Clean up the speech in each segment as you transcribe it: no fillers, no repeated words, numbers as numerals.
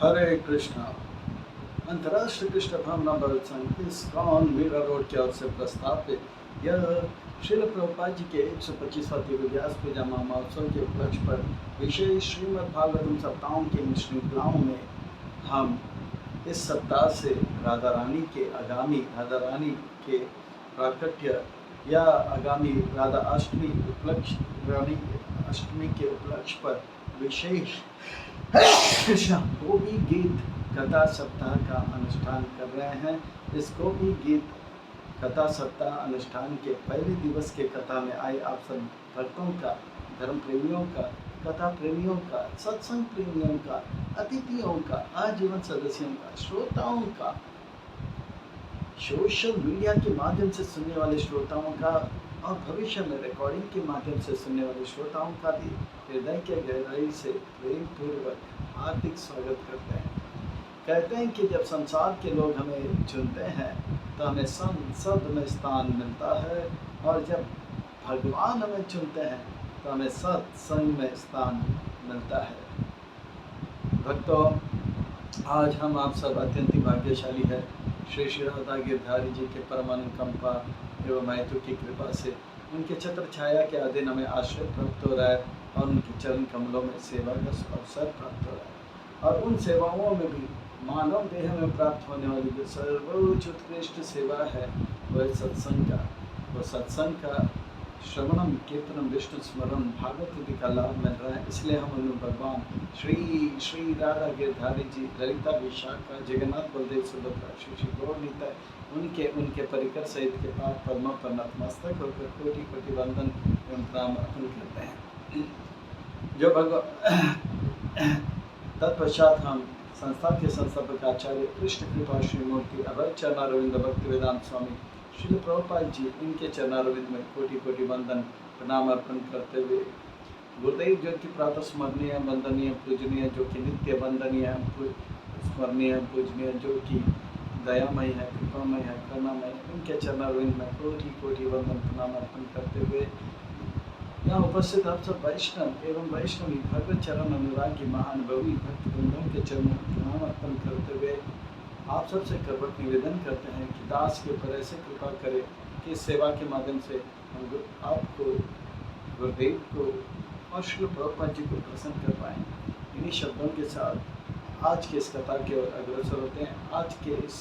हरे कृष्णा। अंतर्राष्ट्रीय कृष्ण भावना भारत संघ ISKCON Meera road की ओर से प्रस्तावित यह श्रील प्रभुपाद जी के 125वां दिव्यव्यास पूजा महोत्सव के उपलक्ष्य पर विशेष श्रीमद् भागवतम सप्ताहों की इन श्रृंखलाओं में हम इस सप्ताह से राधा रानी के प्राकट्य या आगामी राधा अष्टमी रानी अष्टमी के उपलक्ष्य पर विशेष कृष्ण गोपी गीत कथा सप्ताह का अनुष्ठान कर रहे हैं। इस गोपी गीत कथा सप्ताह अनुष्ठान के पहले दिवस के कथा में आए आप सब भक्तों का, धर्म प्रेमियों का, कथा प्रेमियों का, सत्संग प्रेमियों का, अतिथियों का, आजीवन सदस्यों का, श्रोताओं का, सोशल मीडिया के माध्यम से सुनने वाले श्रोताओं का और भविष्य में रिकॉर्डिंग के माध्यम से सुनने वाले श्रोताओं का भी हृदय के गहराई से प्रेम पूर्वक हार्दिक स्वागत करते हैं। कहते हैं कि जब संसार के लोग हमें चुनते हैं तो हमें संसद में स्थान मिलता है, और जब भगवान हमें चुनते हैं तो हमें सत्संग में स्थान मिलता है। भक्तों, आज हम आप सब अत्यंत भाग्यशाली है। श्री श्री राधा गिरधारी जी के परम अनुकंपा एवं महत्व की कृपा से उनके छत्र छाया के अधीन हमें आश्रय प्राप्त हो रहा है और उनके चरण कमलों में सेवा का अवसर प्राप्त हो रहा है। और उन सेवाओं में भी मानव देह में प्राप्त होने वाली जो सर्वोच्च उत्कृष्ट सेवा है वह सत्संग का, वो सत्संग का श्रवणम कीर्तनम विष्णु स्मरण भागवत आदि का लाभ मिल रहा है। इसलिए हम उन भगवान श्री श्री राधा गिरधारी जी, ललिता विशाखा, जगन्नाथ बलदेव सुभद्रा, श्री श्री गौरनीता, उनके परिकर सहित के पाठ पद्म पर नतमस्तक होकर कोटि कोटि वंदन एवं प्रणाम अर्पण करते हैं। जो भगवान तत्पश्चात हम संस्था के संस्थापक आचार्य कृष्ण कृपा श्री मूर्ति अभय चरणारविंद भक्ति वेदांत स्वामी श्री प्रभुपाद जी, इनके चरणारविंद में कोटि कोटि वंदन प्रणाम अर्पण करते हुए गुरुदेव जो कि प्रातः स्मरणीय, वंदनीय, पूजनीय, जो कि नित्य वंदनीय, स्मरणीय, पूजनीय, जो कि दयामय है, कृपामय है, करुणामय, उनके चरणारविंद में कोटि कोटि वंदन प्रणाम अर्पण करते हुए यहाँ उपस्थित आप सब वैष्णव एवं वैष्णवी भगवत चरण अनुरागी महानुभवी भक्त वृंदों के चरणों में प्रणाम अर्पण करते हुए आप सबसे करवट निवेदन करते हैं कि दास के ऊपर ऐसे कृपा करें कि इस सेवा के माध्यम से हम आपको, गुरुदेव को और श्री प्रभुपाद जी को प्रसन्न कर पाएँ। इन्हीं शब्दों के साथ आज के इस कथा की ओर अग्रसर होते हैं। आज के इस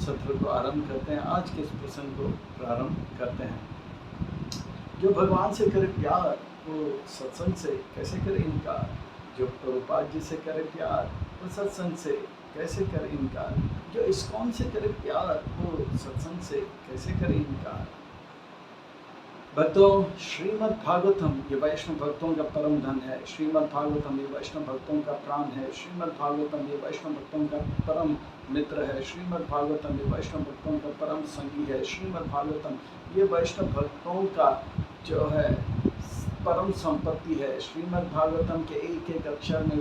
सत्र को आरंभ करते हैं, आज के इस प्रसंग को प्रारंभ करते हैं। जो भगवान से करे प्यार वो सत्संग से कैसे करे इनकार, जो प्रभुपाद जी से करे प्यार वो सत्संग से कैसे करे इनकार, जो इस्कॉन से करे प्यार वो सत्संग से कैसे करे इनकार। भक्तों, श्रीमद् भागवतम ये वैष्णव भक्तों का परम धन है। श्रीमद् भागवतम ये वैष्णव भक्तों का प्राण है। श्रीमद् भागवतम ये वैष्णव भक्तों का परम मित्र है। श्रीमद् भागवतम ये वैष्णव भक्तों का परम संगी है। श्रीमद् भागवतम ये वैष्णव भक्तों का जो है परम संपत्ति है। श्रीमद् भागवतम के एक एक अक्षर में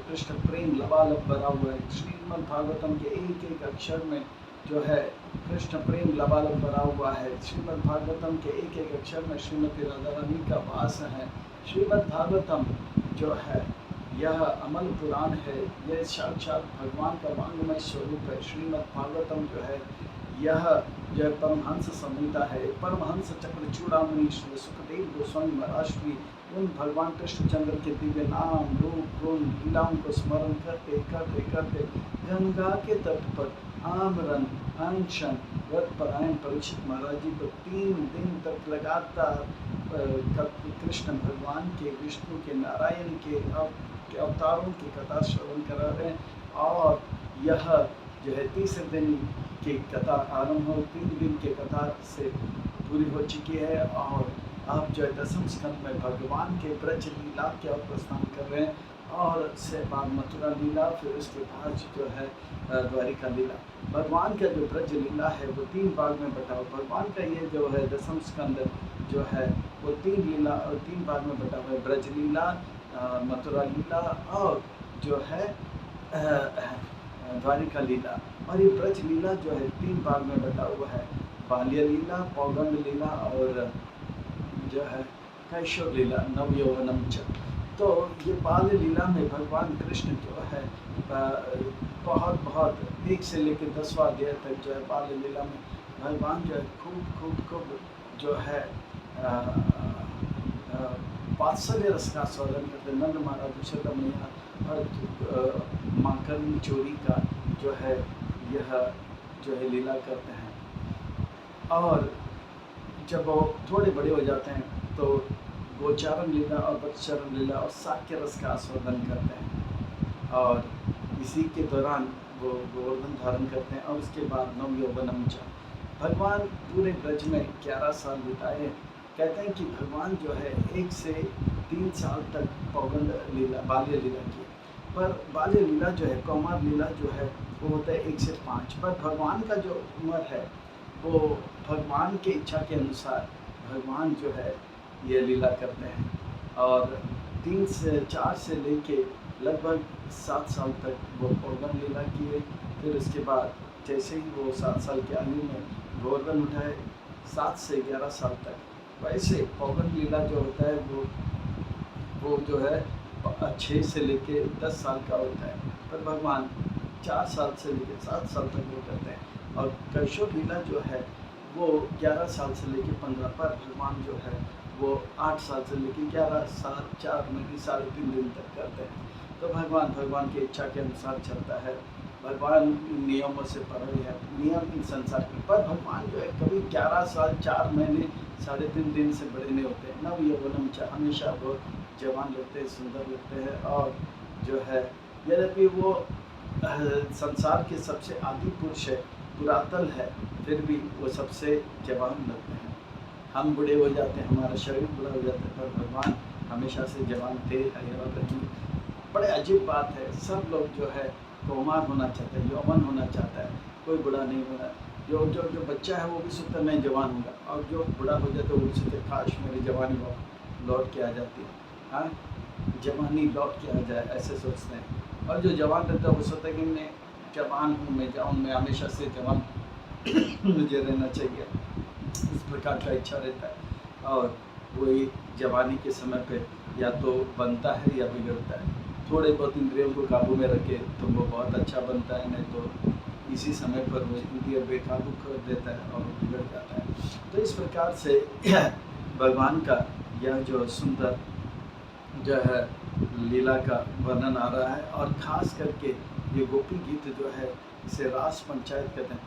कृष्ण प्रेम लबालब भरा हुआ है। श्रीमद् भागवतम के एक एक अक्षर में जो है कृष्ण प्रेम लबालब भरा हुआ है। श्रीमद् भागवतम के एक एक अक्षर में श्रीमती राधा रानी का वास है। श्रीमद् भागवतम जो है यह अमल पुराण है, यह साक्षात भगवान का वांग्मय स्वरूप है। श्रीमद् भागवतम जो है यह जो परमहंस संहिता है, परमहंस चक्र चूड़ामणि श्री सुखदेव गोस्वामी महाराज की उन भगवान कृष्णचंद्र के दिव्य नाम, रूप, गुण, लीलाओं को स्मरण करते करते करते गंगा के तट पर आमरण अनशन व्रत परायण परीक्षित महाराज जी को 3 दिन तक लगातार कृष्ण भगवान के, विष्णु के, नारायण के अवतारों की कथा श्रवण करा रहे हैं। और यह जो है तीसरे दिन की कथा आरंभ हो, 3 दिन की कथा से पूरी हो चुकी है। और आप जो है दसम स्कंद में भगवान के ब्रज लीला के प्रस्थान कर रहे हैं, और उससे बाद मथुरा लीला, फिर उसके बाद जो है द्वारिका लीला। भगवान का जो ब्रज लीला है वो 3 भाग में बटा हुआ। भगवान का ये जो है दसम स्कंद जो है वो 3 लीला और 3 भाग में बटा हुआ है। ब्रज लीला, मथुरा लीला और जो है द्वारिका लीला। और ये ब्रज लीला जो है 3 भाग में बटा हुआ है। बाल्य लीला, पौगंड लीला और जो है कैशोर लीला, नवयौवनम च। तो ये बाल लीला में भगवान कृष्ण जो है बहुत बहुत 1 से लेकर 10वां अध्याय तक जो है बाल लीला में भगवान जो है खूब खूब खूब जो है वात्सल्य रस का आस्वादन करते हैं। नंद महाराज यशोदा मैया और माकन चोरी का जो है यह जो है लीला करते हैं। और जब वो थोड़े बड़े हो जाते हैं तो गोचारण लीला और बत्सचरण लीला और साक्य रस का आस्वादन करते हैं। और इसी के दौरान वो गोवर्धन धारण करते हैं। और उसके बाद नव यौवनम च भगवान पूरे ब्रज में 11 साल बिताए। कहते हैं कि भगवान जो है 1 से 3 साल तक पौगंड लीला बाल्य लीला की, पर बाल्य लीला जो है कौमार लीला जो है वो होता है 1 से 5। पर भगवान का जो उम्र है वो भगवान के इच्छा के अनुसार भगवान जो है ये लीला करते हैं। और 3 से 4 से लेके लगभग 7 साल तक वो पौगंड लीला किए। फिर उसके बाद जैसे ही वो 7 साल की आयु में गोवर्धन उठाए 7 से 11 साल तक, वैसे पौगंड लीला जो होता है वो जो है 6 से लेके 10 साल का होता है। पर भगवान 4 साल से लेके 7 साल तक वो करते हैं। और कैशोर लीला जो है वो 11 साल से लेके 15, पर भगवान जो है वो 8 साल से लेके 11 साल 4 महीने 3.5 दिन तक करते हैं। तो भगवान की इच्छा के अनुसार चलता है। भगवान नियमों से परे है, नियम इन संसार के। पर भगवान जो है कभी 11 साल 4 महीने 3.5 दिन से बड़े नहीं होते। नव यौवनम च हमेशा वो जवान लगते हैं, सुंदर लगते हैं। और जो है यद्यपि वो संसार के सबसे आदि पुरुष है, पुरातन है, फिर भी वो सबसे जवान लगते हैं। हम बूढ़े हो जाते हैं, हमारा शरीर बुरा हो जाता है, पर भगवान हमेशा से जवान थे, है और रहेंगे। बड़े अजीब बात है, सब लोग जो है कौमार होना चाहते हैं, यौवन होना चाहता है, कोई बूढ़ा नहीं होना। जो बच्चा है वो भी सोचता है मैं जवान होगा, और जो बूढ़ा हो जाता है वो भी सोचता है काश मेरी जवानी लौट के आ जाती है, हाँ जवानी लौट के आ जाए, ऐसे सोचते हैं। और जो जवान रहता है वो सोचता है कि मैं जवान हूँ, मैं जाऊँ, मैं हमेशा से जवान मुझे रहना चाहिए, इस प्रकार का इच्छा रहता है। और वही जवानी के समय पे या तो बनता है या बिगड़ता है। थोड़े बहुत इंद्रियों को काबू में रखे तो वो बहुत अच्छा बनता है, नहीं तो इसी समय पर वो इंद्रिय बेकाबू कर देता है और बिगड़ जाता है। तो इस प्रकार से भगवान का यह जो सुंदर जो है लीला का वर्णन आ रहा है। और ख़ास करके ये गोपी गीत जो है इसे रास पंचायत कहते हैं।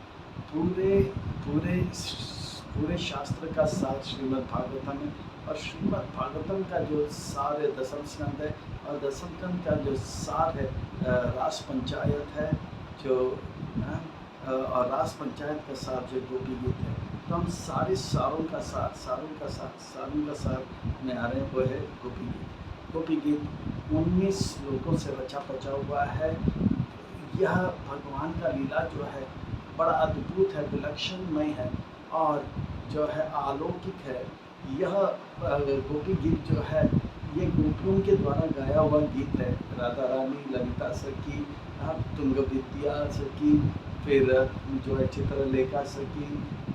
पूरे शास्त्र का सार श्रीमद् भागवतम है। और श्रीमद् भागवतम का जो सार है 10वें स्कंद है, और 10वें स्कंद का जो सार है रास पंचायत है जो और रास पंचायत का सार जो गोपी गीत है। तो हम सारे सारों का सार में आ रहे हैं, वो है गोपी गीत। गोपी गीत 19 श्लोकों से रचा पचा हुआ है। यह भगवान का लीला जो है बड़ा अद्भुत है, विलक्षणमय है और जो है अलौकिक है। यह गोपी गीत जो है ये गोपियों के द्वारा गाया हुआ गीत है। राधा रानी, ललिता सखी, तुंग विद्या सखी, फिर जो है चित्रलेखा सखी,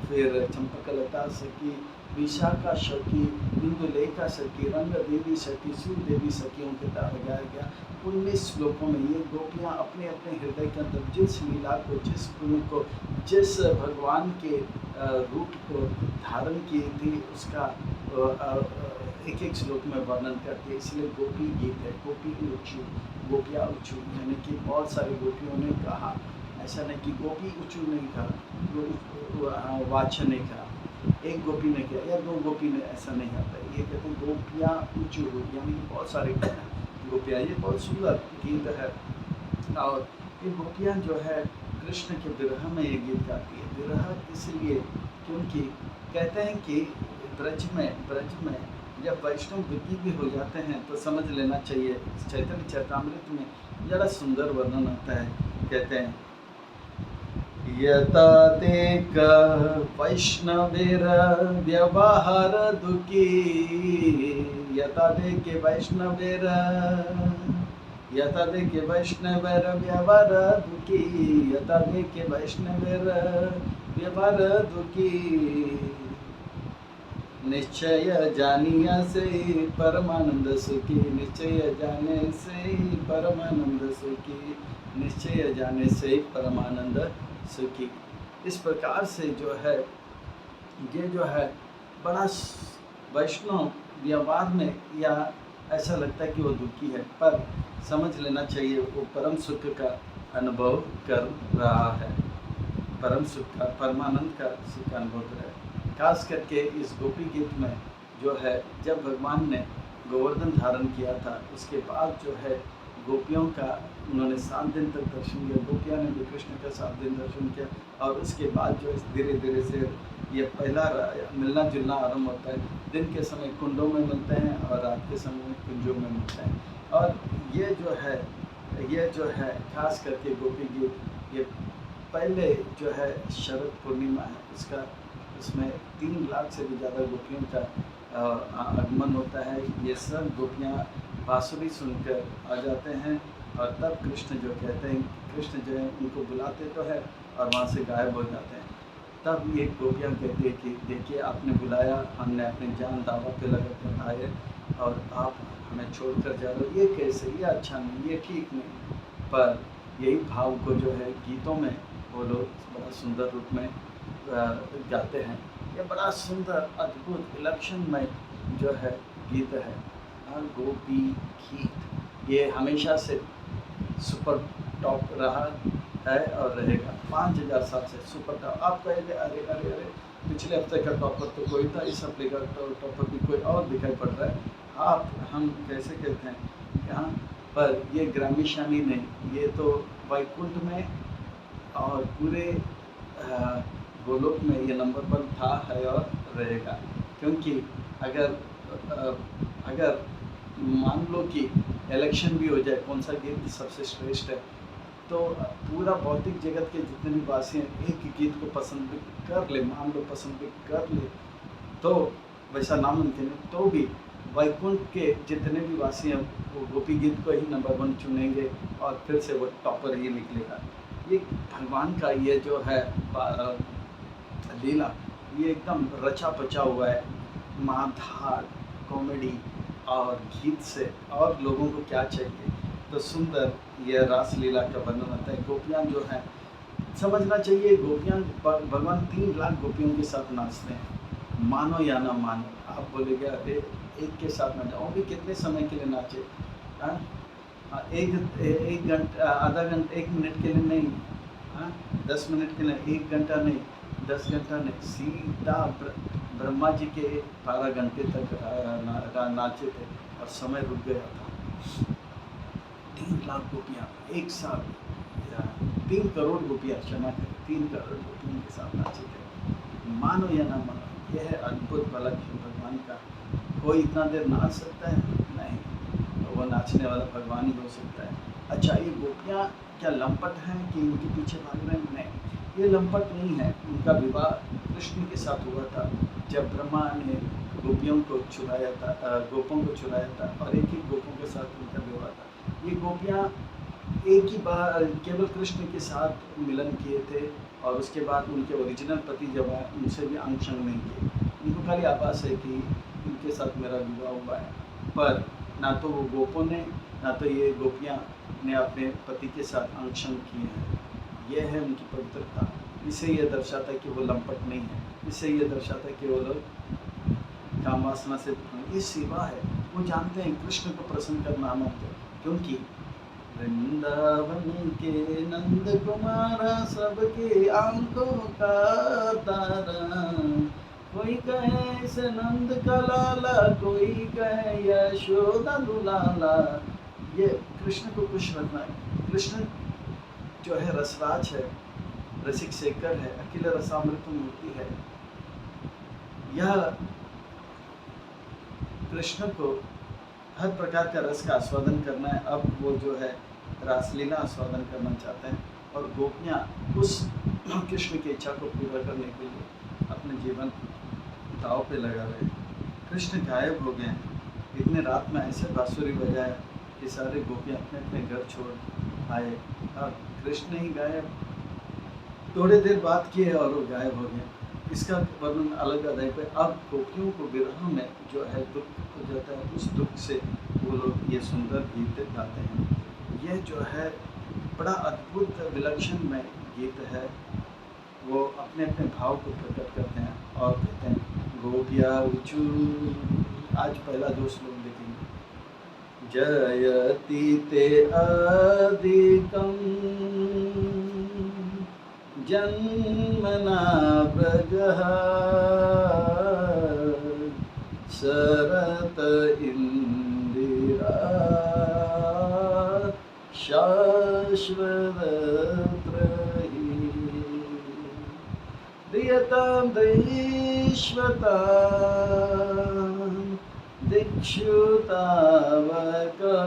फिर चंपकलता सखी, विशाखा सखी, इंदुलेखा सखी, रंग देवी सखी, सूर्य देवी सखियों के द्वारा गाया गया। 19 श्लोकों में ये गोपियाँ अपने अपने हृदय के अंदर जिस लीला को, जिस गुण को, जिस भगवान के रूप को धारण की थी उसका एक एक श्लोक में वर्णन करती है। इसलिए गोपी गीत है। गोपी ऊँचू, गोपियाँ ऊँचू, यानी कि बहुत सारी गोपियों ने कहा, ऐसा नहीं कि गोपी ऊँचू नहीं कहा, वाच्य नहीं कहा, एक गोपी ने किया या 2 गोपी ने, ऐसा नहीं आता। ये कहते हैं गोपियाँ ऊँचू हुई, यानी कि बहुत सारी गोपियाँ। ये बहुत सुंदर गीत है। और ये गोपियाँ जो है कृष्ण के विरह में ये गीत गाती है। विरह इसलिए क्योंकि कहते हैं कि ब्रज में जब वैष्णव वृत्ति भी हो जाते हैं तो समझ लेना चाहिए। चैतन्य चरितामृत में ज़रा सुंदर वर्णन आता है। कहते हैं यता देख वैष्णवेर व्यवहार दुखी, यता देख वैष्णवेर व्यवहार दुखी, यता देख वैष्णवेर व्यवहार दुखी, निश्चय जानिया से परमानंद सुखी, निश्चय जाने से परमानंद सुखी, निश्चय जाने से परमानंद सुखी। इस प्रकार से जो है ये जो है बड़ा वैष्णव व्यवहार में या ऐसा लगता है कि वो दुखी है, पर समझ लेना चाहिए वो परम सुख का अनुभव कर रहा है, परम सुख का परमानंद का सुख का अनुभव कर रहा है। खास करके इस गोपी गीत में जो है जब भगवान ने गोवर्धन धारण किया था उसके बाद जो है गोपियों का उन्होंने 7 दिन तक दर्शन किया, गोपियाँ ने भी कृष्ण का 7 दिन दर्शन किया, और उसके बाद जो है धीरे धीरे से ये पहला मिलना जुलना आरंभ होता है। दिन के समय कुंडों में मिलते हैं और रात के समय कुंजों में मिलते हैं। और ये जो है खास करके गोपी गीत ये पहले जो है शरद पूर्णिमा है उसका, उसमें 3 लाख से भी ज़्यादा गोपियों का आगमन होता है। ये सब गोपियाँ बांसुरी सुनकर आ जाते हैं और तब कृष्ण जो कहते हैं, कृष्ण जो है उनको बुलाते तो है और वहाँ से गायब हो जाते हैं। तब ये गोपियाँ कहती है कि देखिए आपने बुलाया, हमने अपनी जान दावा पे लगा कर आए और आप हमें छोड़कर जा रहे हो, ये कैसे, ये अच्छा नहीं, ये ठीक नहीं। पर यही भाव को जो है गीतों में वो लोग बड़ा सुंदर रूप में गाते हैं। ये बड़ा सुंदर अद्भुत विलक्षणमय जो है गीत है गोपी गीत। ये हमेशा से सुपर टॉप रहा है और रहेगा 5000 साल से सुपर टॉप। आप कहेंगे अरे अरे अरे पिछले हफ्ते का टॉपर तो कोई था, इस हफ्ते का टॉपर भी कोई और दिखाई पड़ रहा है। हम कैसे कहते हैं यहाँ पर ये ग्रामी शामी नहीं, ये तो वैकुंठ में और पूरे गोलोक में ये नंबर 1 था, है और रहेगा। क्योंकि अगर मान लो कि इलेक्शन भी हो जाए कौन सा गीत सबसे श्रेष्ठ है, तो पूरा भौतिक जगत के जितने भी वासी हैं एक ही गीत को पसंद भी कर ले, मान लो पसंद भी कर ले, तो वैसा नामुमकिन है, तो भी वैकुंठ के जितने भी वासी हैं वो गोपी गीत को ही नंबर 1 चुनेंगे और फिर से वो टॉपर ही निकलेगा। ये भगवान का ये जो है लीला, ये एकदम रचा पचा हुआ है माधार कॉमेडी और गीत से, और लोगों को क्या चाहिए। तो सुंदर यह रासलीला का वर्णन होता है। गोपियाँ जो हैं समझना चाहिए, गोपियाँ भगवान 3 लाख गोपियों के साथ नाचते हैं, मानो या ना मानो। आप बोलेगे अरे एक के साथ नाचा, वो भी कितने समय के लिए नाचे, एक घंटा, आधा घंटा, 1 मिनट के लिए नहीं, 10 मिनट के लिए, 1 घंटा नहीं, 10 घंटा नहीं, सीधा ब्रह्मा जी के 12 घंटे तक नाचे थे और समय रुक गया था। 3 लाख गोपियाँ एक साथ, 3 करोड़ गोपियाँ, क्षमा करें, 3 करोड़ गोपियों के साथ नाचे थे। मानो या ना मानो, यह है अद्भुत बलक है भगवान का। कोई इतना देर नाच सकता है? नहीं, वो नाचने वाला भगवान ही हो सकता है। अच्छा, ये गोपियाँ क्या लंपट हैं कि उनके पीछे भाग रहे हैं? नहीं, ये लंपट नहीं है। उनका विवाह कृष्ण के साथ हुआ था जब ब्रह्मा ने गोपियों को चुराया था, गोपों को चुराया था और एक ही गोपों के साथ उनका विवाह था। ये गोपियाँ एक ही बार केवल कृष्ण के साथ मिलन किए थे और उसके बाद उनके ओरिजिनल पति जब आए उनसे भी अंग संग नहीं किए। उनको खाली आभास है कि उनके साथ मेरा विवाह हुआ है, पर ना तो वो गोपों ने ना तो ये गोपियाँ ने अपने पति के साथ अंग संग किए हैं। यह है उनकी पवित्रता। इसे यह दर्शाता है कि वो लंपट नहीं है। इससे ये दर्शाता है कि वो लोग काम वासना से, ये सेवा है। वो जानते हैं कृष्ण को प्रसन्न करना अनंत, क्योंकि वृंदावन के नंद कुमारा सबके आंखों का तारा, कोई कहे से नंद का लाला, कोई कहे यशोदा दुलाला। ये कृष्ण को खुश रखना है। कृष्ण जो है रसराज है, रसिक शेखर है, अखिल रसामृत मूर्ति है। यह कृष्ण को हर प्रकार का रस का आस्वादन करना है। अब वो जो है रासलीला आस्वादन करना चाहते हैं और गोपियाँ उस कृष्ण की इच्छा को पूरा करने के लिए अपने जीवन दाव पे लगा रहे हैं। कृष्ण गायब हो गए हैं। इतने रात में ऐसे बांसुरी बजाया कि सारे गोपियाँ अपने अपने घर छोड़ आए और कृष्ण ही गायब। थोड़ी देर बात किए और वो गायब हो गए। इसका वर्णन अलग अध्याय पे। अब गोपियों को विरह में जो है दुख हो जाता है, उस दुख से वो लोग ये सुंदर गीत गाते हैं। यह जो है बड़ा अद्भुत विलक्षण में गीत है। वो अपने अपने भाव को प्रकट करते हैं और कहते हैं गोपिया उचू। आज पहला दो श्लोक देखेंगे। जयति ते अधिकं जन्मना व्रजः शरत इंदिरा शाश्वतत्रयी प्रियतां दैश्वतां दिक्षु तावका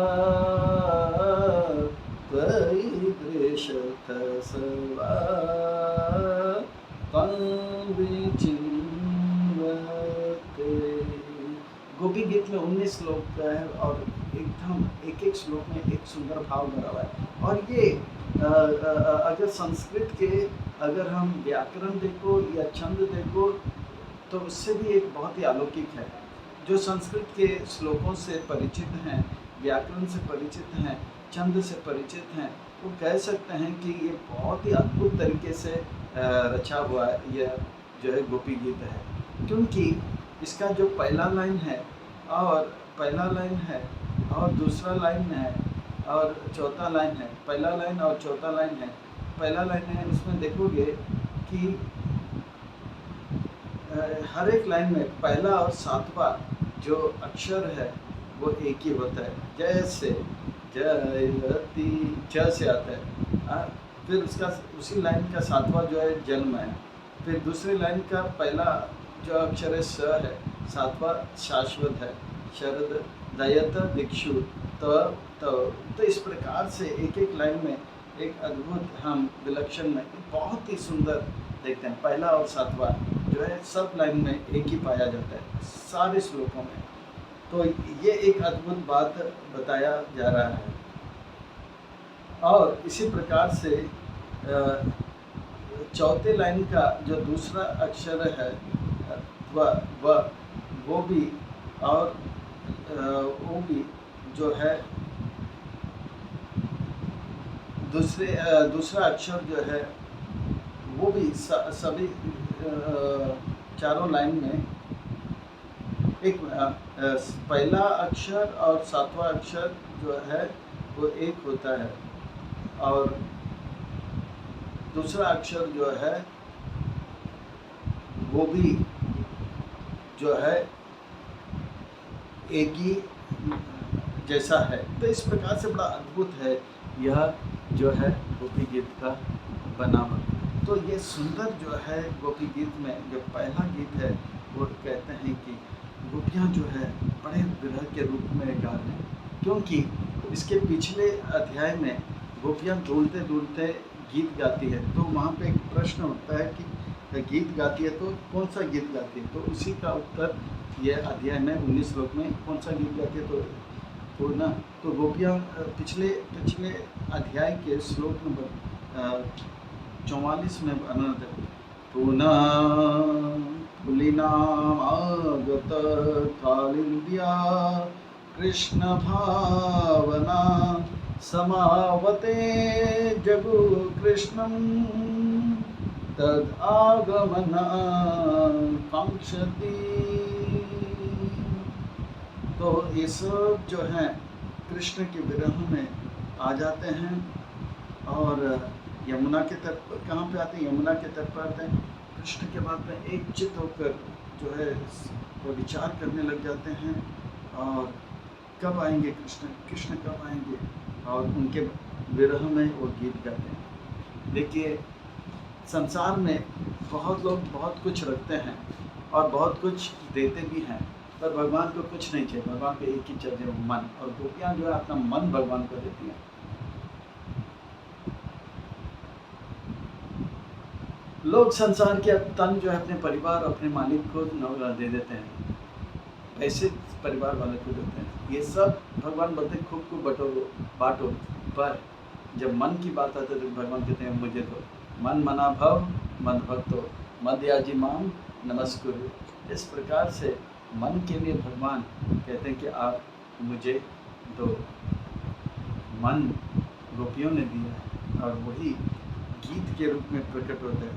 त्वयि दृशत सर्वा त्वं विचिन्वते। गोपी गीत में 19 श्लोक का है और एकदम एक एक श्लोक में एक सुंदर भाव भरा हुआ है। और ये अगर संस्कृत के अगर हम व्याकरण देखो या छंद देखो तो उससे भी एक बहुत ही अलौकिक है। जो संस्कृत के श्लोकों से परिचित हैं, व्याकरण से परिचित हैं, छंद से परिचित हैं, वो कह सकते हैं कि ये बहुत ही अद्भुत तरीके से रचा हुआ यह जो है गोपी गीत है। क्योंकि इसका जो पहला लाइन है और दूसरा लाइन है और चौथा लाइन है, पहला लाइन और चौथा लाइन है। पहला लाइन है उसमें देखोगे कि हर एक लाइन में पहला और सातवां जो अक्षर है वो एक ही होता है। जैसे जयति ज से आता है, फिर उसका उसी लाइन का सातवां जो है जन्म है। फिर दूसरी लाइन का पहला जो अक्षर है स है, सातवां शाश्वत है, शरद दयत दिक्षु तो इस प्रकार से एक एक लाइन में एक अद्भुत हम विलक्षण में बहुत ही सुंदर देखते हैं। पहला और सातवां जो है सब लाइन में एक ही पाया जाता है सारे श्लोकों में। तो ये एक अद्भुत बात बताया जा रहा है। और इसी प्रकार से चौथे लाइन का जो दूसरा अक्षर है वो भी जो है दूसरा अक्षर जो है वो भी सभी चारों लाइन में एक पहला अक्षर और सातवां अक्षर जो है वो एक होता है और दूसरा अक्षर जो है वो भी जो है एक ही जैसा है। तो इस प्रकार से बड़ा अद्भुत है यह जो है गोपी गीत का बनावट। तो ये सुंदर जो है गोपी गीत में जो पहला गीत है वो कहते हैं कि गोपियाँ जो है बड़े विरह के रूप में गा रहे हैं। क्योंकि इसके पिछले अध्याय में गोपियाँ ढूंढते ढूंढते गीत गाती है। तो वहाँ पे एक प्रश्न उठता है कि गीत गाती है तो कौन सा गीत गाती है। तो उसी का उत्तर यह अध्याय में 19 श्लोक में कौन सा गीत गाती है तो गोपियाँ पिछले अध्याय के श्लोक नंबर 44 में अनंत पुनः पुलिनामागत कालिंदिया कृष्ण भावना समावते जगु कृष्णं तद आगमना कांक्षति। तो ये सब जो है कृष्ण के विरह में आ जाते हैं और यमुना के तट पर कहाँ पे आते हैं, यमुना के तट पर आते हैं। कृष्ण के बाद में एक चित्त होकर जो है वो विचार करने लग जाते हैं और कब आएंगे कृष्ण कब आएंगे, और उनके विरह में वो गीत गाते हैं। देखिए संसार में बहुत लोग बहुत कुछ रखते हैं और बहुत कुछ देते भी हैं, पर भगवान को कुछ नहीं चाहिए। भगवान को एक ही चाहिए, मन। और गोपियाँ जो है अपना मन भगवान को देती हैं। लोग संसार के तन जो है अपने परिवार अपने मालिक को दे देते हैं, पैसे परिवार वाले को देते हैं। ये सब भगवान बोलते हैं खूब खूब बांटो। पर जब मन की बात आती है तो भगवान कहते हैं मुझे तो मन मना भव मन भक्तो मध्याजिमां नमस्कुरु। इस प्रकार से मन के लिए भगवान कहते हैं कि आप मुझे दो। मन गोपियों ने दिया है और वही गीत के रूप में प्रकट होता है।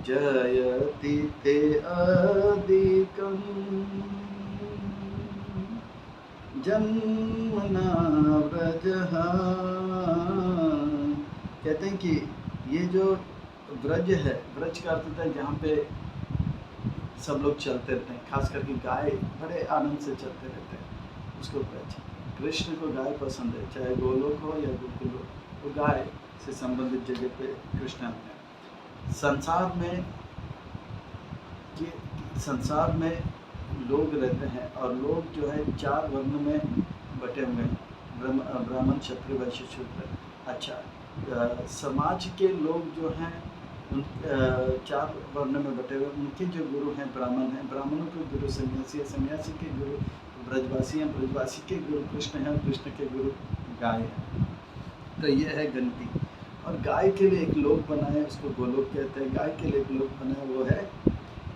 जयति ते अधिकं जन्मना व्रजः। कहते हैं कि ये जो व्रज है, व्रज का अर्थ होता है जहाँ पे सब लोग चलते रहते हैं, खास करके गाय बड़े आनंद से चलते रहते हैं, उसको व्रज। कृष्ण को गाय पसंद है, चाहे गोलोक हो या गोकुल हो, तो गाय से संबंधित जगह पे कृष्ण आते हैं। संसार में लोग रहते हैं और लोग जो है 4 वर्ण में बटे हुए हैं, ब्राह्मण, क्षत्रिय, वैश्य, शूद्र। अच्छा, समाज के लोग जो हैं उन 4 वर्ण में बटे हुए, उनके जो गुरु हैं ब्राह्मण हैं, ब्राह्मणों के गुरु सन्यासी है, सन्यासी के गुरु ब्रजवासी हैं, ब्रजवासी के गुरु कृष्ण हैं, कृष्ण के गुरु गाय हैं। तो ये है गणति। और गाय के लिए एक लोक बना है, उसको गोलोक कहते हैं। गाय के लिए एक लोक बना है, वो है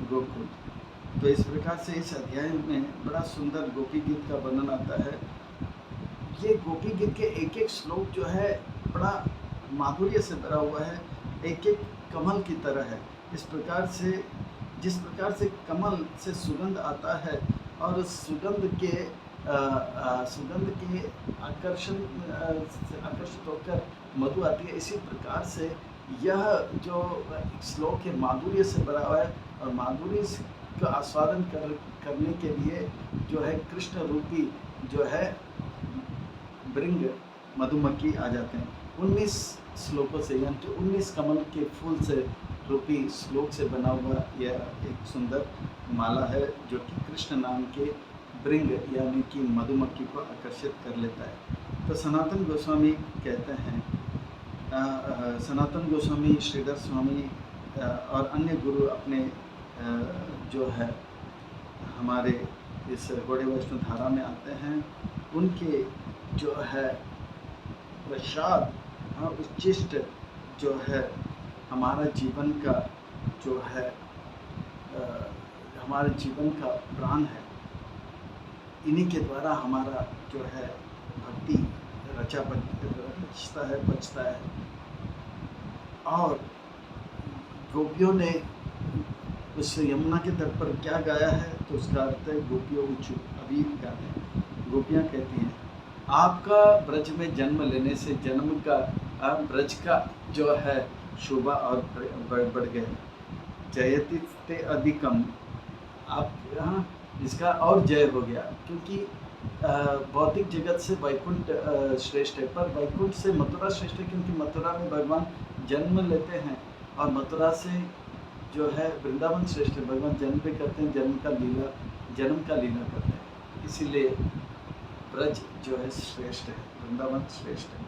गोकुल। तो इस प्रकार से इस अध्याय में बड़ा सुंदर गोपी गीत का वर्णन आता है। ये गोपी गीत के एक एक श्लोक जो है बड़ा माधुर्य से भरा हुआ है, एक एक कमल की तरह है। इस प्रकार से जिस प्रकार से कमल से सुगंध आता है और उस सुगंध के आकर्षित होकर मधु आती है, इसी प्रकार से यह जो श्लोक है माधुर्य से भरा हुआ है। और माधुर्य का आस्वादन करने के लिए जो है कृष्ण रूपी जो है भृंग मधुमक्खी आ जाते हैं। 19 श्लोकों से, यानी कि 19 कमल के फूल से रूपी श्लोक से बना हुआ यह एक सुंदर माला है, जो कि कृष्ण नाम के भृंग यानी कि मधुमक्खी को आकर्षित कर लेता है। तो सनातन गोस्वामी कहते हैं, सनातन गोस्वामी, श्रीधर स्वामी और अन्य गुरु अपने जो है हमारे इस गौड़ीय वैष्णव धारा में आते हैं, उनके जो है प्रसाद उच्चिष्ट जो है हमारा जीवन का जो है हमारे जीवन का प्राण है। इन्हीं के द्वारा हमारा जो है भक्ति रचता है, बचता है। और गोपियों ने उस यमुना के तट पर क्या गाया है, तो उसका अर्थ है गोपियों ऊँचू। अभी गाते हैं, गोपियाँ कहती हैं, आपका ब्रज में जन्म लेने से जन्म का ब्रज का जो है शोभा और बढ़ गया। जयति ते अधिकम, आप इसका और जय हो गया, क्योंकि भौतिक जगत से वैकुंठ श्रेष्ठ है, पर वैकुंठ से मथुरा श्रेष्ठ है, क्योंकि मथुरा में भगवान जन्म लेते हैं और मथुरा से जो है वृंदावन श्रेष्ठ है। भगवान जन्म भी करते हैं, जन्म का लीला करते हैं, इसीलिए ब्रज जो है श्रेष्ठ है, वृंदावन श्रेष्ठ है।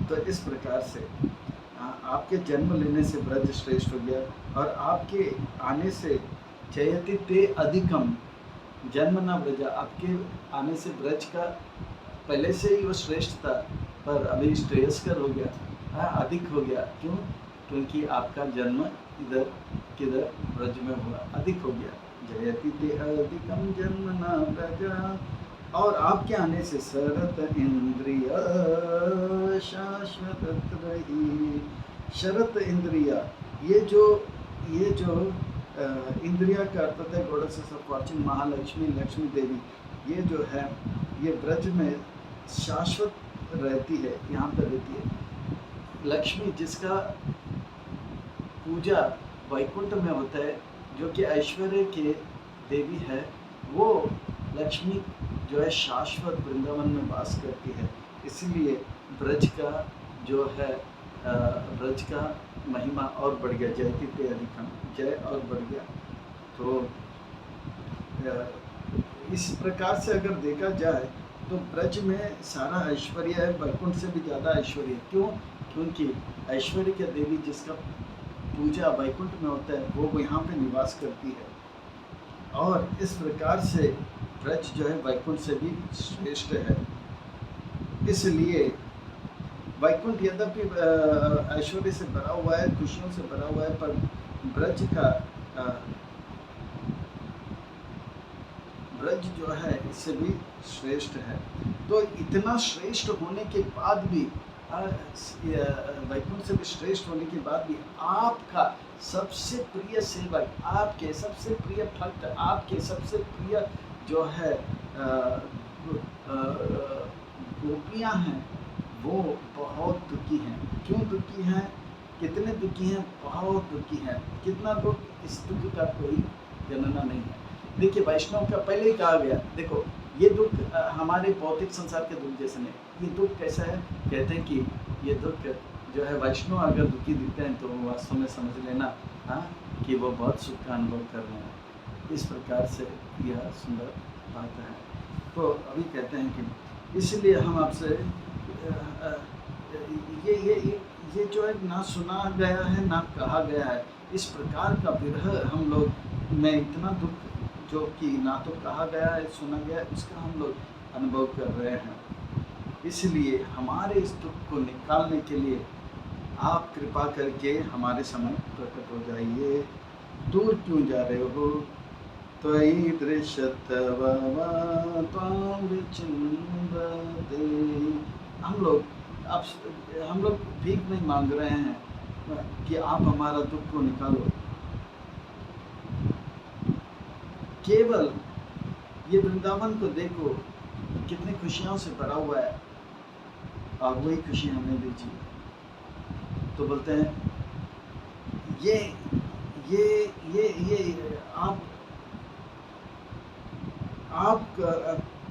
तो इस प्रकार से आपके जन्म लेने से ब्रज श्रेष्ठ हो गया, और आपके आने से जयति ते अधिकम जन्म न ब्रज, आपके आने से ब्रज का पहले से ही वो श्रेष्ठ था, पर अभी श्रेयस्कर हो गया, अधिक हो गया। क्यों? क्योंकि आपका जन्म इधर किधर ब्रज में हुआ, अधिक हो गया। जयति ते अधिकम जन्म न ब्रज, और आपके आने से शरत इंद्रिय शाश्वत रही। शरत इंद्रिया, ये जो इंद्रिया का अर्थ होता है goddess of fortune, Mahalakshmi, Lakshmi Devi. ये जो है ये ब्रज में शाश्वत रहती है, यहाँ पर रहती है। लक्ष्मी जिसका पूजा वैकुंठ में होता है, जो कि ऐश्वर्य के देवी है, वो लक्ष्मी जो है शाश्वत वृंदावन में वास करती है। इसीलिए ब्रज का जो है ब्रज का महिमा और बढ़ गया। जयति ते अधिकम, जय और बढ़ गया। तो इस प्रकार से अगर देखा जाए तो ब्रज में सारा ऐश्वर्य है, वैकुंठ से भी ज़्यादा ऐश्वर्य। क्यों? क्योंकि ऐश्वर्य के देवी जिसका पूजा वैकुंठ में होता है, वो यहाँ पे निवास करती है। और इस प्रकार से ब्रज जो है वैकुंठ से भी श्रेष्ठ है। इसलिए वैकुंठ यद्यपि ऐश्वर्य से भरा हुआ है, खुशियों से भरा हुआ है, पर ब्रज का अ, ब्रज जो है इससे भी श्रेष्ठ है। तो इतना श्रेष्ठ होने के बाद भी वैकुंठ से भी श्रेष्ठ होने के बाद भी आपका सबसे प्रिय सेवक, आपके सबसे प्रिय भक्त, आपके सबसे प्रिय जो है गोपियाँ हैं, वो बहुत दुखी हैं। क्यों दुखी हैं? कितने दुखी हैं? बहुत दुखी हैं। कितना दुख, इस दुख का कोई गणना नहीं है। देखिए, वैष्णव का पहले ही कहा गया, देखो ये दुख हमारे भौतिक संसार के दुख जैसे नहीं। ये दुख कैसा है? कहते हैं कि ये दुख जो है, वैष्णव अगर दुखी दिखते हैं तो वास्तव में समझ लेना हाँ कि वो बहुत सुख का अनुभव कर रहे हैं। इस प्रकार से यह सुंदर बात है। तो अभी कहते हैं कि इसलिए हम आपसे ये जो है ना सुना गया है ना कहा गया है। इस प्रकार का विरह हम लोग में इतना दुख जो कि ना तो कहा गया है सुना गया है, उसका हम लोग अनुभव कर रहे हैं। इसलिए हमारे इस दुख को निकालने के लिए आप कृपा करके हमारे समय प्रकट हो जाइए। दूर क्यों जा रहे हो? त्वयि दृश्यत्वं त्वां विचिन्वते। हम लोग भीख नहीं मांग रहे हैं कि आप हमारा दुख को निकालो। केवल ये वृंदावन को देखो, कितनी खुशियों से भरा हुआ है, और वही खुशी हमें दीजिए। तो बोलते हैं ये आप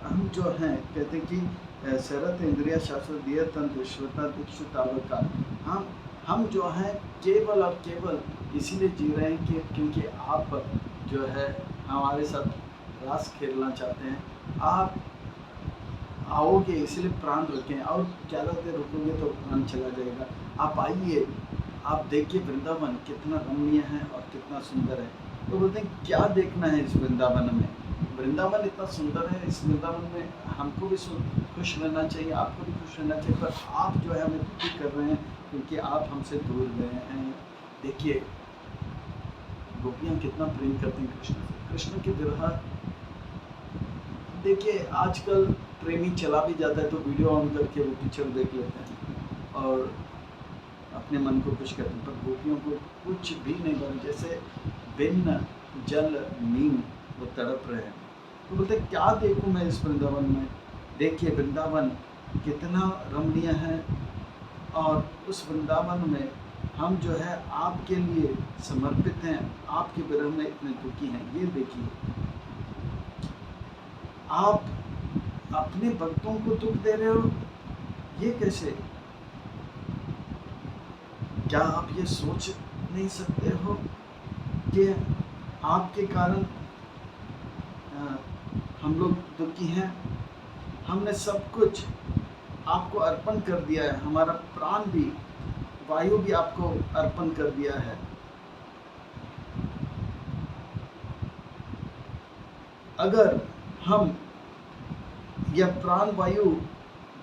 हम जो हैं कहते हैं कि शरत इंद्रिया शास्त्र दिया तंत्र श्रोता दीक्षु तावका। हम जो हैं केवल और केवल इसीलिए जी रहे हैं कि क्योंकि आप जो है हमारे साथ रास खेलना चाहते हैं। आप आओगे इसलिए प्राण रुके, और ज़्यादा देर रुकोगे तो प्राण चला जाएगा। आप आइए, आप देखिए वृंदावन कितना रमणीय है और कितना सुंदर है। तो बोलते हैं क्या देखना है इस वृंदावन में? वृंदावन इतना सुंदर है, इस वृंदावन में हमको भी खुश रहना चाहिए, आपको भी खुश रहना चाहिए, पर आप जो है हमें दुखी कर रहे हैं क्योंकि आप हमसे दूर गए हैं। देखिए गोपियाँ कितना प्रेम करती हैं कृष्ण से, कृष्ण की विरह। देखिए आजकल प्रेमी चला भी जाता है तो वीडियो ऑन करके वो पिक्चर देख लेते हैं और अपने मन को खुश करते हैं, पर गोपियों को कुछ भी नहीं बना, जैसे बिन जल नीम वो तड़प रहे हैं। तो बोलते क्या देखूं मैं इस वृंदावन में? देखिए वृंदावन कितना रमणीय है, और उस वृंदावन में हम जो है आपके लिए समर्पित हैं, आपके विरह में इतने दुखी हैं। ये देखिए आप अपने भक्तों को दुख दे रहे हो, ये कैसे? क्या आप ये सोच नहीं सकते हो कि आपके कारण हम लोग दुखी हैं? हमने सब कुछ आपको अर्पण कर दिया है, हमारा प्राण भी, वायु भी आपको अर्पण कर दिया है। अगर हम यह प्राण वायु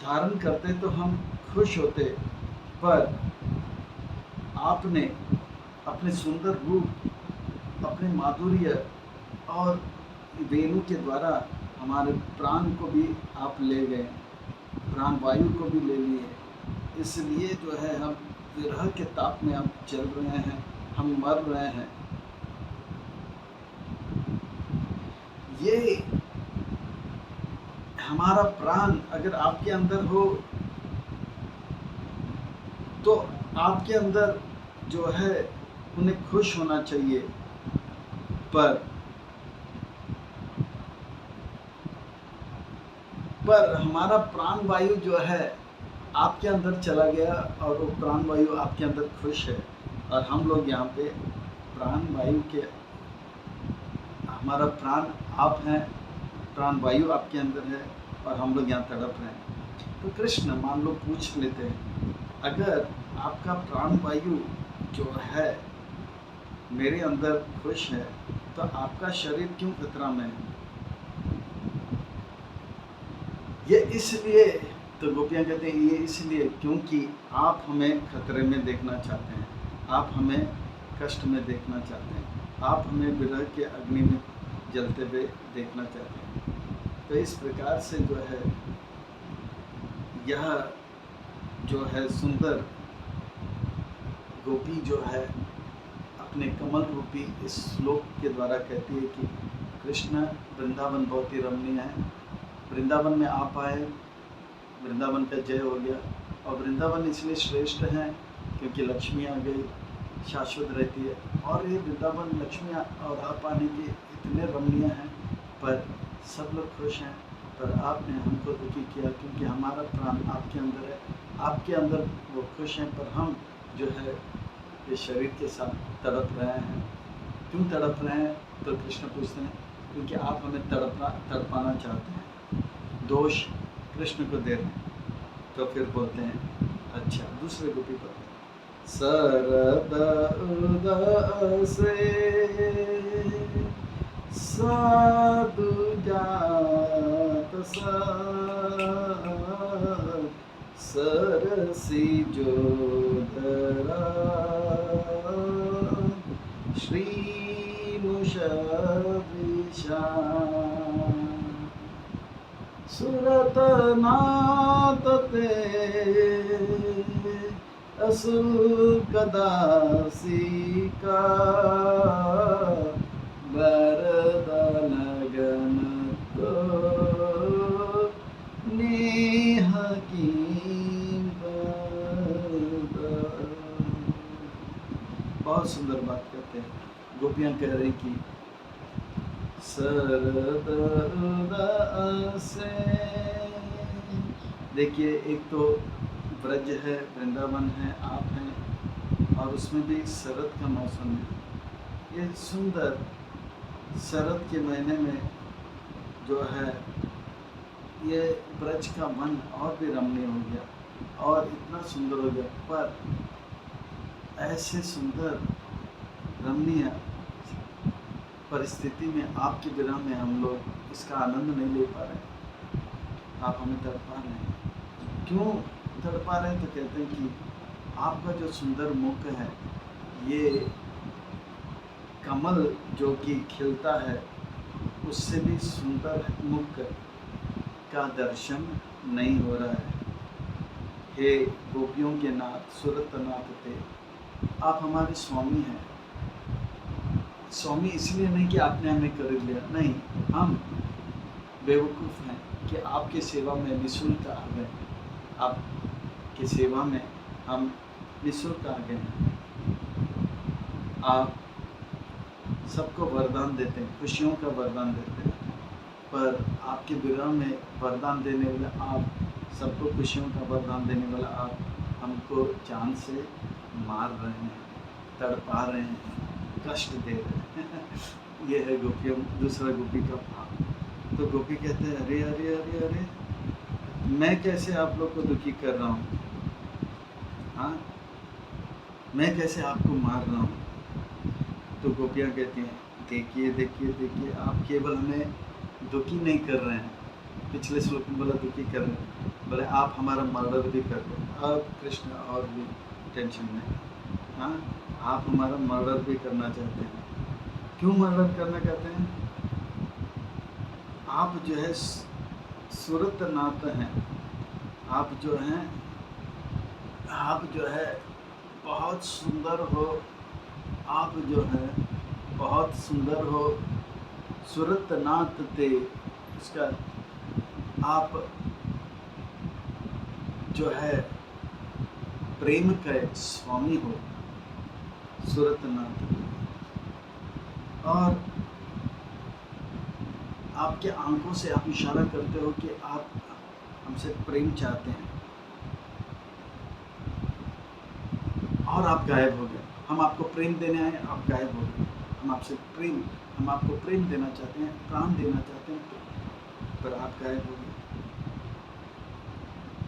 धारण करते तो हम खुश होते, पर आपने अपने सुंदर रूप, अपने माधुर्य और वेणु के द्वारा हमारे प्राण को भी आप ले गए, प्राण वायु को भी ले लिए। इसलिए जो है हम विरह के ताप में अब चल रहे हैं, हम मर रहे हैं। ये हमारा प्राण अगर आपके अंदर हो तो आपके अंदर जो है उन्हें खुश होना चाहिए, पर हमारा प्राण वायु जो है आपके अंदर चला गया और वो प्राण वायु आपके अंदर खुश है, और हम लोग यहाँ पे प्राण वायु के, हमारा प्राण आप हैं, प्राण वायु आपके अंदर है और हम लोग यहाँ तड़प रहे हैं। तो कृष्ण मान लो पूछ लेते हैं, अगर आपका प्राण वायु जो है मेरे अंदर खुश है तो आपका शरीर क्यों खतरा में है? ये इसलिए, तो गोपियाँ कहते हैं ये इसलिए क्योंकि आप हमें खतरे में देखना चाहते हैं, आप हमें कष्ट में देखना चाहते हैं। आप हमें विरह के अग्नि में जलते हुए देखना चाहते हैं। तो इस प्रकार से जो है यह जो है सुंदर गोपी जो है अपने कमल रूपी इस श्लोक के द्वारा कहती है कि कृष्ण वृंदावन बहुत ही रमणीय है, वृंदावन में आप आए, वृंदावन का जय हो गया। और वृंदावन इसलिए श्रेष्ठ है क्योंकि लक्ष्मी आ गई, शाश्वत रहती है। और ये वृंदावन लक्ष्मी और आप आने के इतने रमणीय हैं, पर सब लोग खुश हैं, पर आपने हमको दुखी किया क्योंकि हमारा प्राण आपके अंदर है, आपके अंदर वो खुश हैं, पर हम जो है ये शरीर के साथ तड़प रहे हैं। क्यों तड़प रहे हैं? तो कृष्ण पूछते हैं क्योंकि आप हमें तड़पाना चाहते हैं, दोष कृष्ण को दे रहे हैं। तो फिर बोलते हैं अच्छा दूसरे गोपी पर शरद उदासे साधु जात सरसी जोधरा श्री मुषा सुरत नाथ ते असुर कदासी का वरदान गण को नेह की बहुत सुंदर बात करते हैं। गोपियाँ कह रही कि सरद उदासे, देखिए एक तो ब्रज है, वृंदावन है, आप हैं, और उसमें भी शरद का मौसम है। ये सुंदर शरद के महीने में जो है ये ब्रज का मन और भी रमणीय हो गया और इतना सुंदर हो गया। पर ऐसे सुंदर रमणीय परिस्थिति में आपकी विरह में हम लोग इसका आनंद नहीं ले पा रहे, आप हमें तड़पा रहे हैं। क्यों तड़पा रहे हैं? तो कहते हैं कि आपका जो सुंदर मुख है, ये कमल जो कि खिलता है उससे भी सुंदर मुख का दर्शन नहीं हो रहा है। हे गोपियों के नाथ सुरत नाथ थे, आप हमारे स्वामी हैं। स्वामी इसलिए नहीं कि आपने हमें खरीद लिया, नहीं, हम बेवकूफ़ हैं कि आपकी सेवा में निःशुल्क आ गए, आपकी सेवा में हम निःशुल्क आ गए हैं। आप सबको वरदान देते हैं, खुशियों का वरदान देते हैं, पर आपके विरह में वरदान देने वाला आप, सबको खुशियों का वरदान देने वाला आप हमको जान से मार रहे हैं, तड़पा रहे हैं, कष्ट दे रहे हैं। ये है गोपियों दूसरा गोपी का भाव। तो गोपी कहते हैं अरे अरे अरे अरे, मैं कैसे आप लोग को दुखी कर रहा हूँ, हाँ, मैं कैसे आपको मार रहा हूँ। तो गोपियाँ कहती हैं देखिए देखिए देखिए, आप केवल हमें दुखी नहीं कर रहे हैं, पिछले श्लोक में बोला दुखी कर रहे हैं, बोले आप हमारा मर्डर भी कर रहे हैं। अब कृष्ण और भी टेंशन में, हाँ, आप हमारा मर्डर भी करना चाहते हैं। क्यों मर्डर करना चाहते हैं? आप जो है सुरत नाथ हैं, आप जो हैं, आप जो है बहुत सुंदर हो, आप जो है बहुत सुंदर हो, सुरत नाथ थे, इसका आप जो है प्रेम के स्वामी हो, सुरत नाथ। और आपके आंखों से आप इशारा करते हो कि आप हमसे प्रेम चाहते हैं, और आप गायब हो गए। हम आपको प्रेम देने आए, आप गायब हो गए। हम आपको प्रेम देना चाहते हैं, प्राण देना चाहते हैं, पर आप गायब हो गए।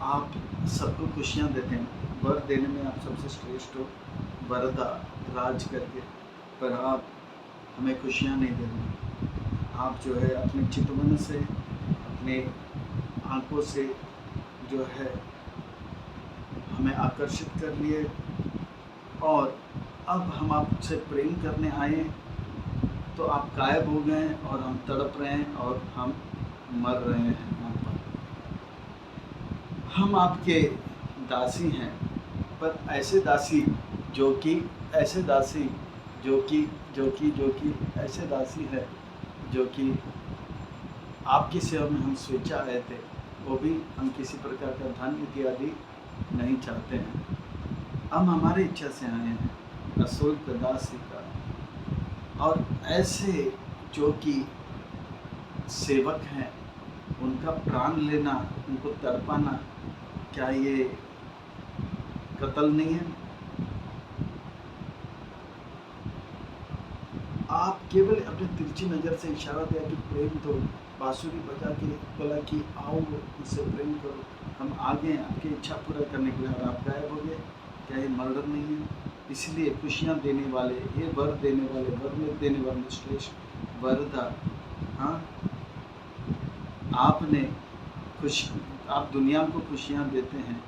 आप सबको खुशियाँ देते हैं, वर देने में आप सबसे श्रेष्ठ हो, वरदा राज करके, पर आप हमें खुशियाँ नहीं दे रहे। आप जो है अपने चितवन से, अपने आँखों से जो है हमें आकर्षित कर लिए, और अब हम आपसे प्रेम करने आए तो आप गायब हो गए हैं और हम तड़प रहे हैं और हम मर रहे हैं यहाँ पर। हम आपके दासी हैं, पर ऐसे दासी जो कि ऐसे दासी जो कि ऐसे दासी है जो कि आपकी सेवा में हम स्वेच्छा आए थे, वो भी हम किसी प्रकार का धन इत्यादि नहीं चाहते हैं। हम हमारी इच्छा से आए हैं, अशुल्क दासी का। और ऐसे जो कि सेवक हैं, उनका प्राण लेना, उनको तड़पाना, क्या ये कत्ल नहीं है? आप केवल अपने तिरछी नज़र से इशारा दिया कि प्रेम तो बांसुरी बजा के बोला कि आओ मुझसे प्रेम करो, हम आ गए आपकी इच्छा पूरा करने के लिए, और आप गायब हो गए। क्या ये मर्डर नहीं है? इसलिए खुशियाँ देने वाले, ये वर देने वाले, वर में देने वाले श्रेष्ठ वरदा, हाँ, आपने आप दुनिया को खुशियाँ देते हैं,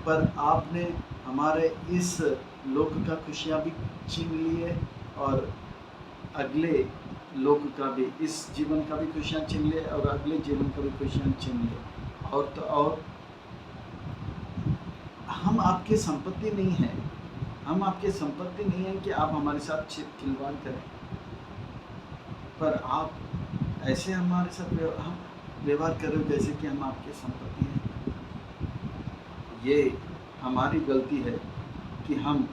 पर आपने हमारे इस लोक का खुशियाँ भी छीन ली है, और अगले लोक का भी, इस जीवन का भी खुशियाँ छीन लिए, और अगले जीवन का भी खुशियाँ छीन लिए। और तो और हम आपकी संपत्ति नहीं है, हम आपकी संपत्ति नहीं है कि आप हमारे साथ खिलवाड़ करें, पर आप ऐसे हमारे साथ व्यवहार कर रहे हो जैसे कि हम आपकी संपत्ति हैं। ये हमारी गलती है कि हम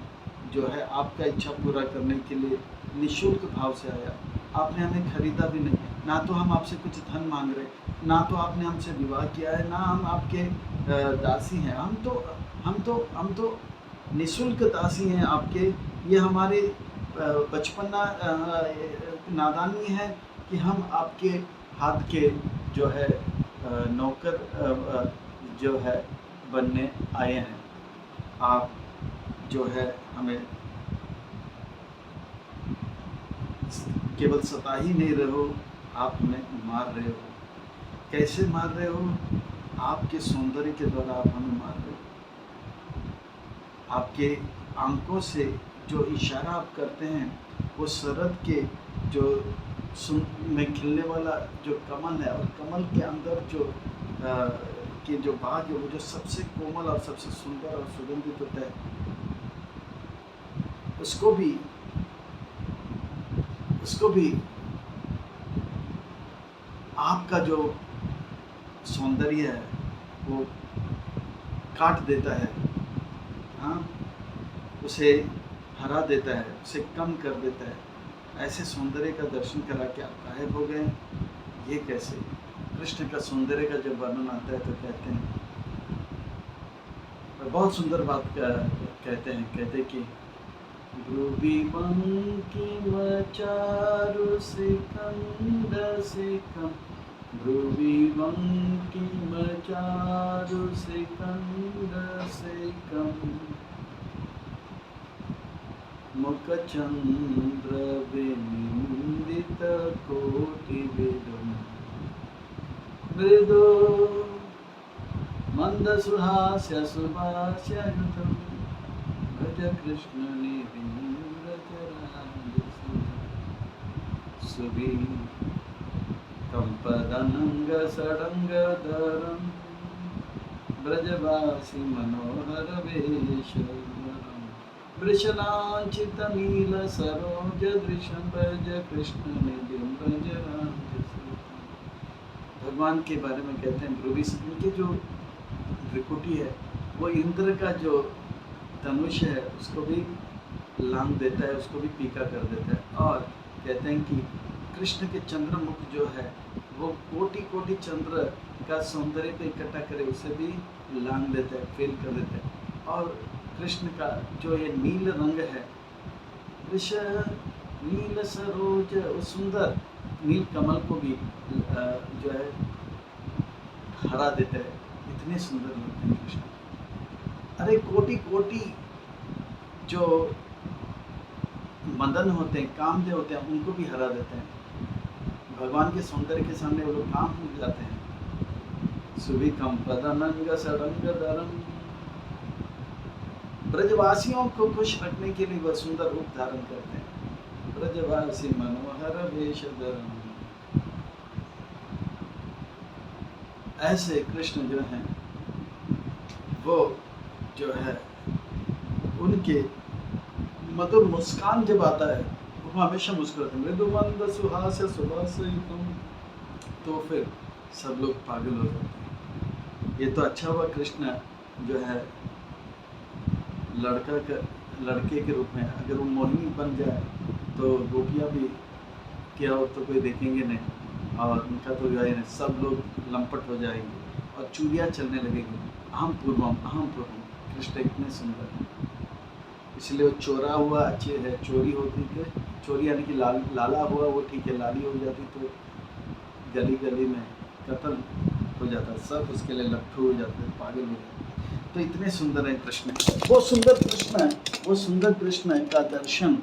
जो है आपका इच्छा पूरा करने के लिए निःशुल्क भाव से आया। आपने हमें खरीदा भी नहीं, ना तो हम आपसे कुछ धन मांग रहे, ना तो आपने हमसे विवाह किया है, ना हम आपके दासी हैं। हम तो निःशुल्क दासी हैं आपके। ये हमारे बचपना नादानी है कि हम आपके हाथ के जो है नौकर जो है बनने आए हैं। आप जो है हमें केवल सता ही नहीं रहे हो, आप हमें मार रहे हो। कैसे मार रहे हो? आपके सौंदर्य के द्वारा आप हमें मार रहे हो। आपके आंखों से जो इशारा आप करते हैं, वो शरद के जो में खिलने वाला जो कमल है, और कमल के अंदर जो के जो बाग है, वो जो सबसे कोमल और सबसे सुंदर और सुगंधित होता है, उसको भी आपका जो सौंदर्य है वो काट देता है, हाँ, उसे हरा देता है, उसे कम कर देता है। ऐसे सौंदर्य का दर्शन करा के आप गायब हो गए। ये कैसे? कृष्ण का सौंदर्य का जब वर्णन आता है तो कहते हैं, बहुत सुंदर बात कहते हैं कि ध्रुवी बंकिम चारु सिकंद सिकम, ध्रुवी बंकिम चारु सिकंद सिकम, मुख चंद्र विनिंदित कोटि विदुम, मृदो मंद सुहास्य सुभाष्य युतम, भज कृष्ण निधि व्रजराज सुबी कंपदनंग सडंग धरम, ब्रजवासी मनोहर वेश, वृषलांचित नील सरोज दृशम, भज कृष्ण निधि व्रजराज। भगवान के बारे में कहते हैं ध्रुवी, इनकी जो त्रिकुटी है वो इंद्र का जो धनुष है उसको भी लांग देता है, उसको भी पीका कर देता है। और कहते हैं कि कृष्ण के चंद्रमुख जो है वो कोटि कोटि चंद्र का सौंदर्य पे इकट्ठा करे, उसे भी लांग देता है, फेल कर देता है। और कृष्ण का जो ये नील रंग है, वृष नील सरोज, उस सुंदर नील कमल को भी जो है हरा देता है। इतने सुंदर लगते हैं कृष्ण। अरे कोटि कोटि जो मदन होते हैं, कामदेव होते हैं, उनको भी हरा देते हैं। भगवान के सौंदर्य के सामने वो लोग काम हो जाते हैं। सुबी कंपदनंग सडंग धरम, ब्रजवासियों को खुश रखने के लिए वह सुंदर रूप धारण करते हैं। ब्रजवासी मनोहर वेश धरम। ऐसे कृष्ण जो हैं वो जो है उनके मधुर मुस्कान जब आता है वो हमेशा मुस्कुराते हैं, मृदु मंद सुहास्य सुभाषितम, तो फिर सब लोग पागल हो जाते हैं। ये तो अच्छा हुआ कृष्ण जो है लड़के के रूप में, अगर वो मोहिनी बन जाए तो गोपियाँ भी क्या हो तो कोई देखेंगे नहीं, और उनका तो जो है सब लोग लंपट हो जाएंगे और चूड़ियाँ चलने लगेंगी, अहम पूर्वम अहम पूर्वम। कृष्ण इतने सुंदर हैं, इसलिए वो चोरा हुआ अच्छे है, चोरी होती थी, चोरी यानी कि लाला हुआ वो ठीक है, लाली हो जाती तो गली गली में कत्ल हो जाता, सब उसके लिए लट्ठू हो जाते, पागल हो जाते। तो इतने सुंदर है कृष्ण, वो सुंदर कृष्ण है, वो सुंदर कृष्ण का दर्शन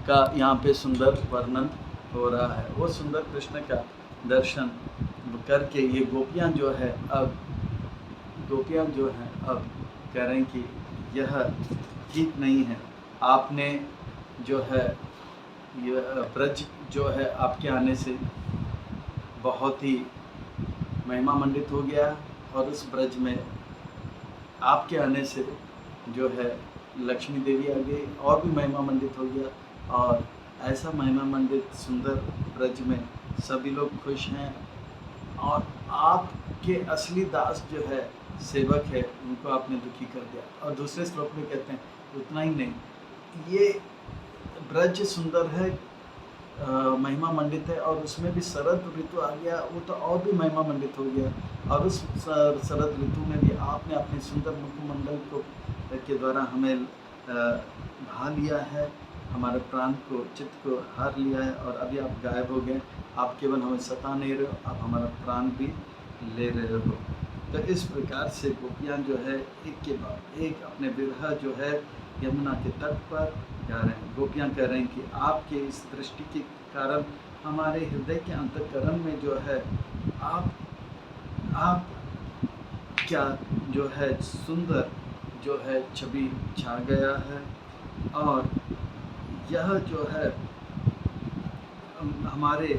का यहाँ पे सुंदर वर्णन हो रहा है। वो सुंदर कृष्ण का दर्शन करके ये गोपियाँ जो है अब कह रहे हैं कि यह ठीक नहीं है, आपने जो है ये ब्रज जो है आपके आने से बहुत ही महिमा मंडित हो गया, और उस ब्रज में आपके आने से जो है लक्ष्मी देवी आ गई और भी महिमा मंडित हो गया, और ऐसा महिमा मंडित सुंदर ब्रज में सभी लोग खुश हैं, और आपके असली दास जो है सेवक है उनको आपने दुखी कर दिया। और दूसरे श्लोक में कहते हैं उतना ही नहीं, ये ब्रज सुंदर है, महिमा मंडित है, और उसमें भी शरद ऋतु आ गया, वो तो और भी महिमा मंडित हो गया, और उस शरद ऋतु में भी आपने अपने सुंदर मुखमंडल को के द्वारा हमें भा लिया है, हमारे प्राण को चित्त को हार लिया है, और अभी आप गायब हो गए, आप केवल हमें सता नहीं रहे हो, आप हमारा प्राण भी ले रहे हो। तो इस प्रकार से गोपियाँ जो है एक के बाद एक अपने विरह जो है यमुना के तट पर कह रहे हैं, गोपियाँ कह रहे हैं कि आपके इस दृष्टि के कारण हमारे हृदय के अंतःकरण में जो है आप क्या जो है सुंदर जो है छवि छा गया है, और यह जो है हमारे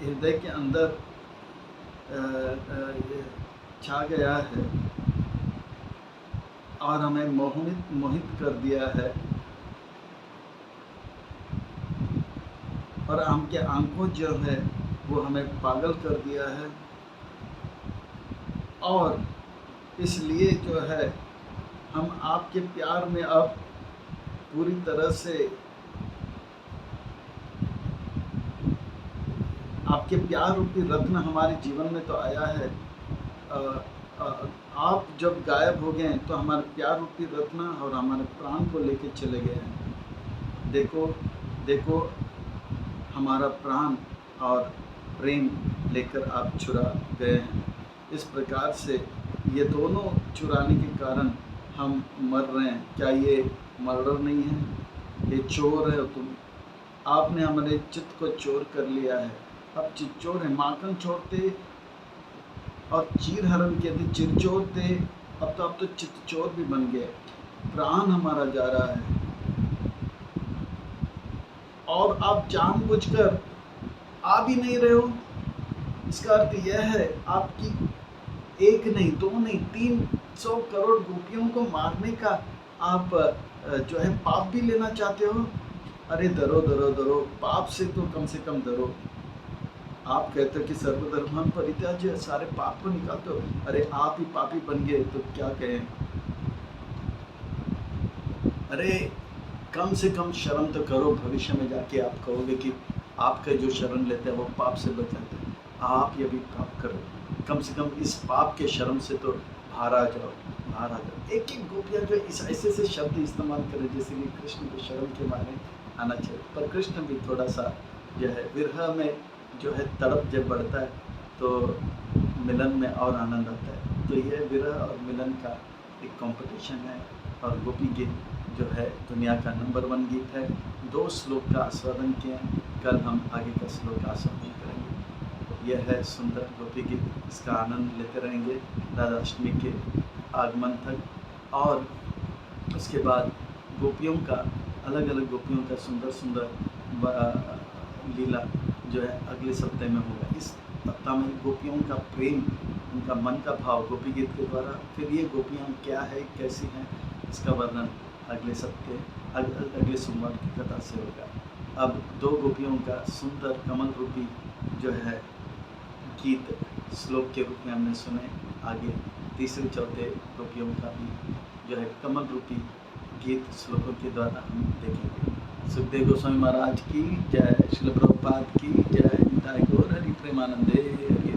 हृदय के अंदर छा गया है और हमें मोहित कर दिया है, और हमके आंखों जो है वो हमें पागल कर दिया है, और इसलिए जो है हम आपके प्यार में अब पूरी तरह से आपके प्यार रूपी रत्न हमारे जीवन में तो आया है, आप जब गायब हो गए तो हमारे प्यार रूपी रत्न और हमारे प्राण को लेके चले गए हैं। देखो हमारा प्राण और प्रेम लेकर आप चुरा गए हैं। इस प्रकार से ये दोनों चुराने के कारण हम मर रहे हैं। क्या ये मर्डर नहीं है? ये चोर है। तुम आपने हमारे चित्त को चोर कर लिया है। अब चित चोर है। माखन चोर थे और चीर हरण के थे, चिर चोर थे, अब तो चित चोर भी बन गए। प्राण हमारा जा रहा है और आप जानबूझकर आ भी नहीं रहे हो। इसका अर्थ यह है आपकी एक नहीं, दो नहीं, 300 करोड़ गोपियों को मारने का आप जो है पाप भी लेना चाहते हो। अरे डरो डरो डरो, पाप से तो कम डरो। आप कहते हो कि सर्वधर्मान परित्याज्य, सारे पाप को निकालते हो। अरे आप ही पापी बन गए तो क्या कहें। अरे कम से कम शर्म तो करो। भविष्य में जाके आप कहोगे कि आपका जो शरण लेते हैं वो पाप से बच जाते हैं। आप ये भी पाप करो, कम से कम इस पाप के शर्म से तो बाहर आ जाओ। एक एक गोपियाँ जो इस ऐसे शब्द इस्तेमाल करें जैसे कि कृष्ण को शर्म के मारे आना चाहिए। पर कृष्ण भी थोड़ा सा जो है विरह में जो है तड़प जब बढ़ता है तो मिलन में और आनंद आता है। तो यह विरह और मिलन का एक कंपटीशन है और गोपी गीत जो है दुनिया का नंबर 1 गीत है। 2 श्लोक का आस्वादन किए, कल हम आगे का श्लोक का आस्वादन करेंगे। यह है सुंदर गोपी गीत, इसका आनंद लेते रहेंगे राधाष्टमी के आगमन तक। और उसके बाद गोपियों का अलग अलग गोपियों का सुंदर सुंदर लीला जो है अगले सप्ताह में होगा। इस सप्ताह में गोपियों का प्रेम, उनका मन का भाव गोपी गीत के द्वारा, फिर ये गोपियाँ क्या है, कैसी हैं, इसका वर्णन अगले सप्ताह अगले सोमवार की कथा से होगा। अब 2 गोपियों का सुंदर कमल रूपी जो है गीत श्लोक के रूप में हमने सुने। आगे तीसरे चौथे गोपियों का भी जो है कमल रूपी गीत श्लोकों के द्वारा हम देखेंगे। सुखदेव गोस्वामी महाराज की जय, श्रील प्रभुपाद की जय, निताई गौर हरि प्रेमानंदे।